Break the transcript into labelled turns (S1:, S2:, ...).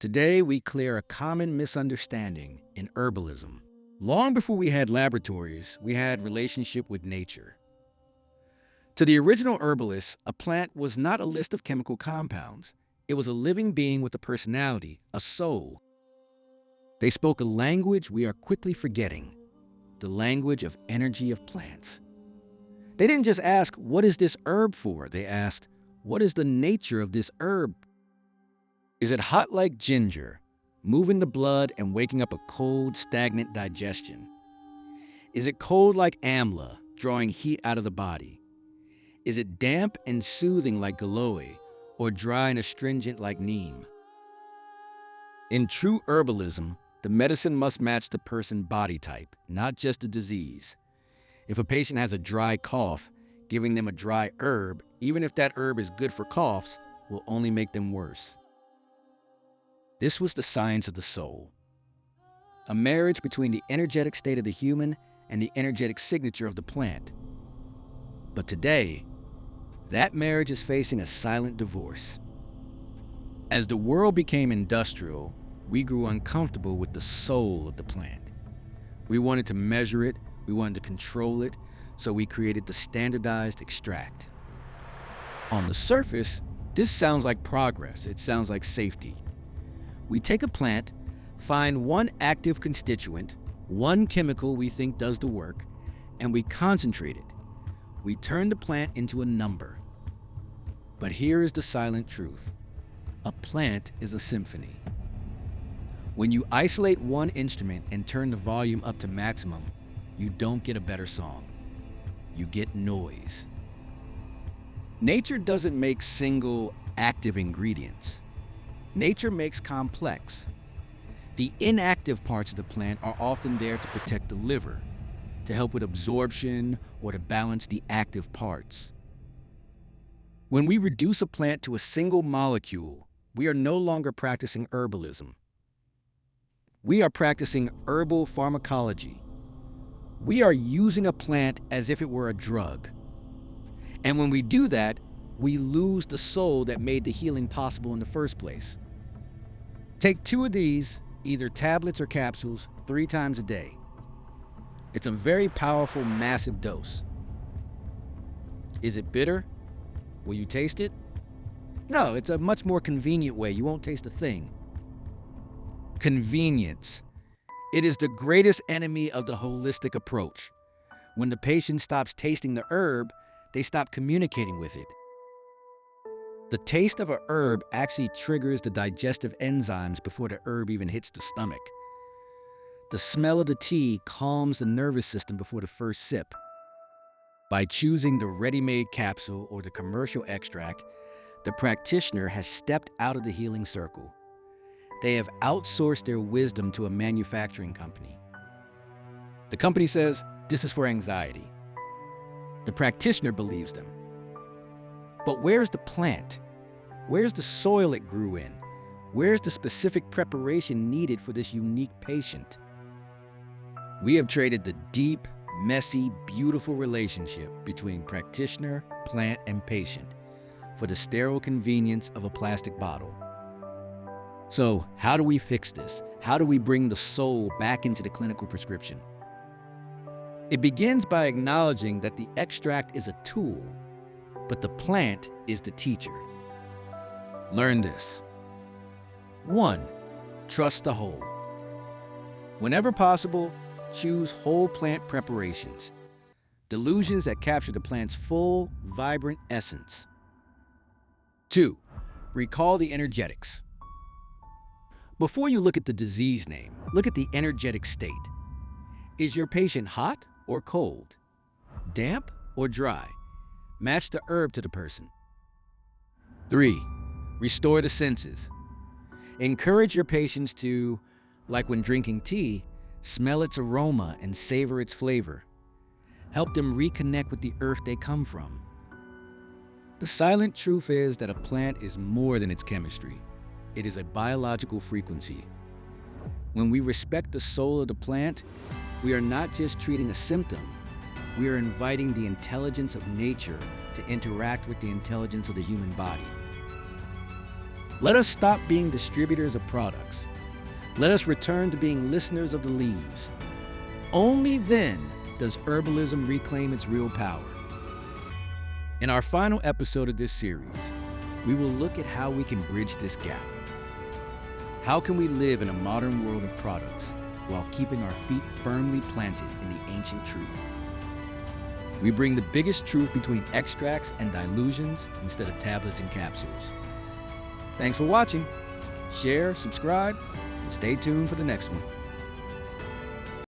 S1: Today, we clear a common misunderstanding in herbalism. Long before we had laboratories, we had relationship with nature. To the original herbalists, a plant was not a list of chemical compounds. It was a living being with a personality, a soul. They spoke a language we are quickly forgetting, the language of energy of plants. They didn't just ask, what is this herb for? They asked, what is the nature of this herb? Is it hot like ginger, moving the blood and waking up a cold, stagnant digestion? Is it cold like amla, drawing heat out of the body? Is it damp and soothing like galoe, or dry and astringent like neem? In true herbalism, the medicine must match the person's body type, not just the disease. If a patient has a dry cough, giving them a dry herb, even if that herb is good for coughs, will only make them worse. This was the science of the soul, a marriage between the energetic state of the human and the energetic signature of the plant. But today, that marriage is facing a silent divorce. As the world became industrial, we grew uncomfortable with the soul of the plant. We wanted to measure it, we wanted to control it, so we created the standardized extract. On the surface, this sounds like progress, it sounds like safety. We take a plant, find one active constituent, one chemical we think does the work, and we concentrate it. We turn the plant into a number. But here is the silent truth. A plant is a symphony. When you isolate one instrument and turn the volume up to maximum, you don't get a better song. You get noise. Nature doesn't make single active ingredients. Nature makes complex. The inactive parts of the plant are often there to protect the liver, to help with absorption, or to balance the active parts. When we reduce a plant to a single molecule, we are no longer practicing herbalism. We are practicing herbal pharmacology. We are using a plant as if it were a drug. And when we do that, we lose the soul that made the healing possible in the first place. Take 2 of these, either tablets or capsules, 3 times a day. It's a very powerful, massive dose. Is it bitter? Will you taste it? No, it's a much more convenient way. You won't taste a thing. Convenience. It is the greatest enemy of the holistic approach. When the patient stops tasting the herb, they stop communicating with it. The taste of a herb actually triggers the digestive enzymes before the herb even hits the stomach. The smell of the tea calms the nervous system before the first sip. By choosing the ready-made capsule or the commercial extract, the practitioner has stepped out of the healing circle. They have outsourced their wisdom to a manufacturing company. The company says, this is for anxiety. The practitioner believes them. But where's the plant? Where's the soil it grew in? Where's the specific preparation needed for this unique patient? We have traded the deep, messy, beautiful relationship between practitioner, plant, and patient for the sterile convenience of a plastic bottle. So, how do we fix this? How do we bring the soul back into the clinical prescription? It begins by acknowledging that the extract is a tool, but the plant is the teacher. Learn this. 1. Trust the whole. Whenever possible, choose whole plant preparations, delusions that capture the plant's full, vibrant essence. 2. Recall the energetics. Before you look at the disease name, look at the energetic state. Is your patient hot or cold? Damp or dry? Match the herb to the person. 3. Restore the senses. Encourage your patients to, like when drinking tea, smell its aroma and savor its flavor. Help them reconnect with the earth they come from. The silent truth is that a plant is more than its chemistry. It is a biological frequency. When we respect the soul of the plant, we are not just treating a symptom, we are inviting the intelligence of nature to interact with the intelligence of the human body. Let us stop being distributors of products. Let us return to being listeners of the leaves. Only then does herbalism reclaim its real power. In our final episode of this series, we will look at how we can bridge this gap. How can we live in a modern world of products while keeping our feet firmly planted in the ancient truth? We bring the biggest truth between extracts and dilutions instead of tablets and capsules. Thanks for watching. Share, subscribe, and stay tuned for the next one.